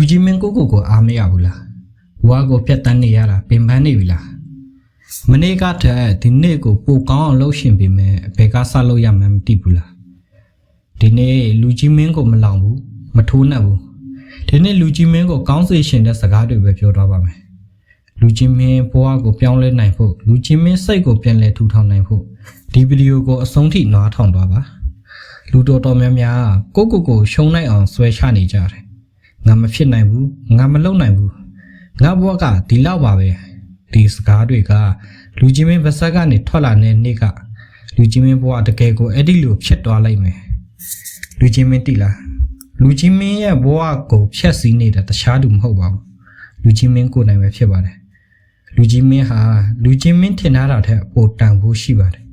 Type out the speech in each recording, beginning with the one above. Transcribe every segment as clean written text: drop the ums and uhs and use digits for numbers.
ကြီးမင်းကိုအားမရဘူးလားဘွားကိုပြတ်တန်းနေရတာပင်ပန်းနေပြီလားမနေ့ကတည်းကဒီနေ့ကိုပိုကောင်းအောင်လှုပ်ရှင်ပေးမယ်ဘယ်ကစလို့ရမှန်းမသိဘူးလားဒီနေ့လူကြီးမင်းကိုမလောင်ဘူးမထိုးနှက်ဘူးဒီနေ့လူကြီးမင်းကိုကောင်းစေရှင်တဲ့စကားတွေပဲပြောတော့ပါမယ်လူကြီးမင်းဘွားကိုပြောင်းလဲနိုင်ဖို့လူကြီးမင်းစိတ်ကိုပြန်လဲထူထောင်နိုင်ဖို့ဒီဗီဒီယိုကိုအဆုံးထိနားထောင်သွားပါလူတော်များများကိုရှုံးနိုင်အောင်ဆွဲချနေကြတယ်ငါမဖြစ်နိုင်ဘူးငါမလုပ်နိုင်ဘူးငါဘွားကဒီလောက်ပါပဲဒီစကားတွေကလူကြီးမင်းဗစက်ကနေထွက်လာတဲ့နေ့ကလူကြီးမင်းဘွားတကယ်ကိုအဲ့ဒီလိုဖြစ်သွားလိုက်မယ်လူကြီးမင်းတိလားလူကြီးမင်းရဲ့ဘွားကိုဖျက်ဆီးနေတဲ့တခြားသူမဟုတ်ပါဘူးလူကြီးမင်းကိုယ်နိုင်ပဲဖြစ်ပါတယ်လူကြီးမင်းဟာလူကြီးမင်းထင်ထားတာထက်ပိုတန်ဖို့ရှိပါတယ်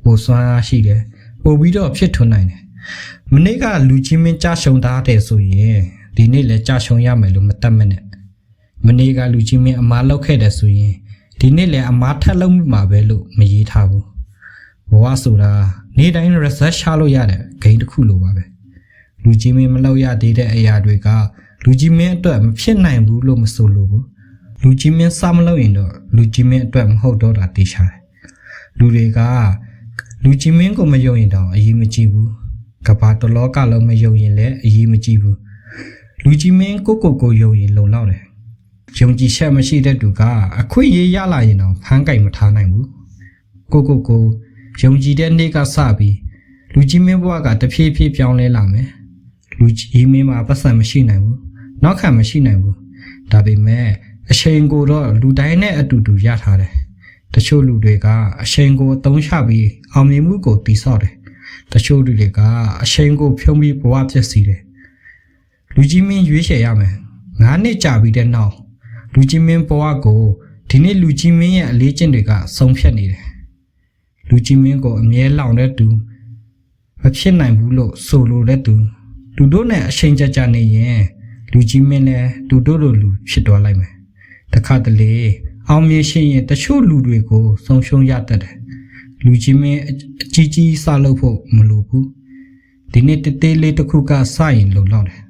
ပိုစွမ်းအားရှိတယ်ပိုပြီးတော့ဖြစ်ထွန်းနိုင်တယ်မနေ့ကလူကြီးမင်းကြရှုံသားတယ်ဆိုရင်ဒီနေ့လည်းကြရှုံရမယ်လို့မတတ်မနဲ့မနေ့ကလူကြီးမင်းအမားလောက်ခဲ့တယ်ဆိုရင်ဒီနေ့လည်းအမားထက်လုံးမှာပဲလို့မရေးထားဘူးဘဝဆိုတာနေ့တိုင်း research ချလို့ရတဲ့ဂိမ်းတစ်ခုလိုပါပဲလူကြီးမင်းမလောက်ရသေးတဲ့အရာတွေကလူကြီးမင်းအတွက်မဖြစ်နိုင်ဘူးလို့မဆိုလို့ဘူးလူကြီးမင်းစမလို့ရင်တော့လူကြီးမင်းအတွက်မဟုတ်တော့တာသိချတယ်လူတွေကလူကြီးမင်းကိုမယုံရင်တော့အရေးမကြီးဘူးကဘာတလောကလုံးမယုံရင်လည်းအရေးမကြီးဘူးလူကြီးမင်းကိုယုံရင်လုံလောက်တယ်ယုံကြည်ချက်မရှိတဲ့သူကအခွင့်အရေးရလာရင်တော့ဖမ်းကြိုက်မထားနိုင်ဘူးကိုယုံကြည်တဲ့နေ့ကစပြီးလူကြီးမင်းဘဝကတဖြည်းဖြည်းပြောင်းလဲလာမယ်လူကြီးမင်းမှာပတ်စံမရှိနိုင်ဘူးနောက်ခံမရှိနိုင်ဘူးဒါပေမဲ့အချိန်ကိုတော့လူတိုင်းနဲ့အတူတူရထားတယ်တချို့လူတွေကအချိန်ကိုအသုံးချပြီးအောင်မြင်မှုကိုတည်ဆောက်တယ်တချို့လူတွေကအချိန်ကိုဖြုံးပြီးဘဝပြည့်စည်တယ်လူကြီးမင်းရွေးချယ်ရမယ်9နှစ်ကြာပြီးတဲ့နောက်လူကြီးမင်းဘဝကိုဒီနေ့လူကြီးမင်းရဲ့အလေးကျင့်တွေကဆုံးဖြတ်နေတယ်လူကြီးမင်းကိုအမြဲလောင်တဲ့သူမဖြစ်နိုင်ဘူးလို့ဆိုလိုတဲ့သူတို့နဲ့အချိန်ကြာနေရင်လူကြီးမင်းလည်းလူဖြစ်သွားလိုက်မယ်တခါတလေအောင်မြင်ရှင်ရင်တချို့လူတွေကိုဆုံးရှုံးရတတ်တယ်လူကြီးမင်းအကြီးစလုပ်ဖို့မလိုဘူးဒီနေ့တေးလေးတစ်ခုကစရင်လုံလောက်တယ်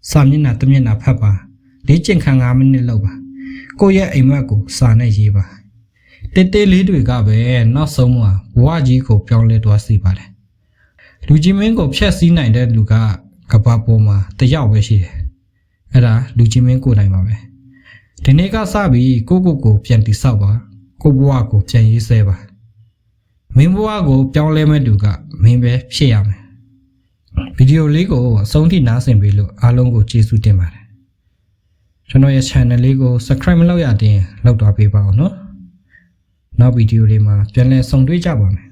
စာမျက်နှာတစ်မျက်နှာဖတ်ပါလေ့ကျင့်ခန်း9မိနစ်လောက်ပါကိုယ့်ရဲ့အိမ်မက်ကိုစာနဲ့ရေးပါတေးလေးတွေကပဲနောက်ဆုံးမှာဘဝကြီးကိုပြောင်းလဲသွားစေပါတယ်လူကြီးမင်းကိုဖျက်ဆီးနိုင်တဲ့လူကကဘာပေါ်မှာတယောက်ပဲရှိတယ်အဲ့ဒါလူကြီးမင်းကိုနိုင်ပါပဲဒီနေ့ကစပြီးကိုပြန်တိဆောက်ပါကိုဘဝကိုပြန်ရေးဆဲပါမင်းဘဝကိုပြောင်းလဲမဲ့သူကမင်းပဲဖြစ်ရမယ်ဗီဒီယိုလေးကိုအဆုံးထိနားဆင်ပေးလို့အားလုံးကိုကျေးဇူးတင်ပါတယ်ကျွန်တော်ရဲ့ channel လေးကို subscribe မလုပ်ရသေးရင်လုပ်သွားပေးပါဦးနော်နောက်ဗီဒီယိုလေးမှာပြန်လည်ဆုံတွေ့ကြပါမယ်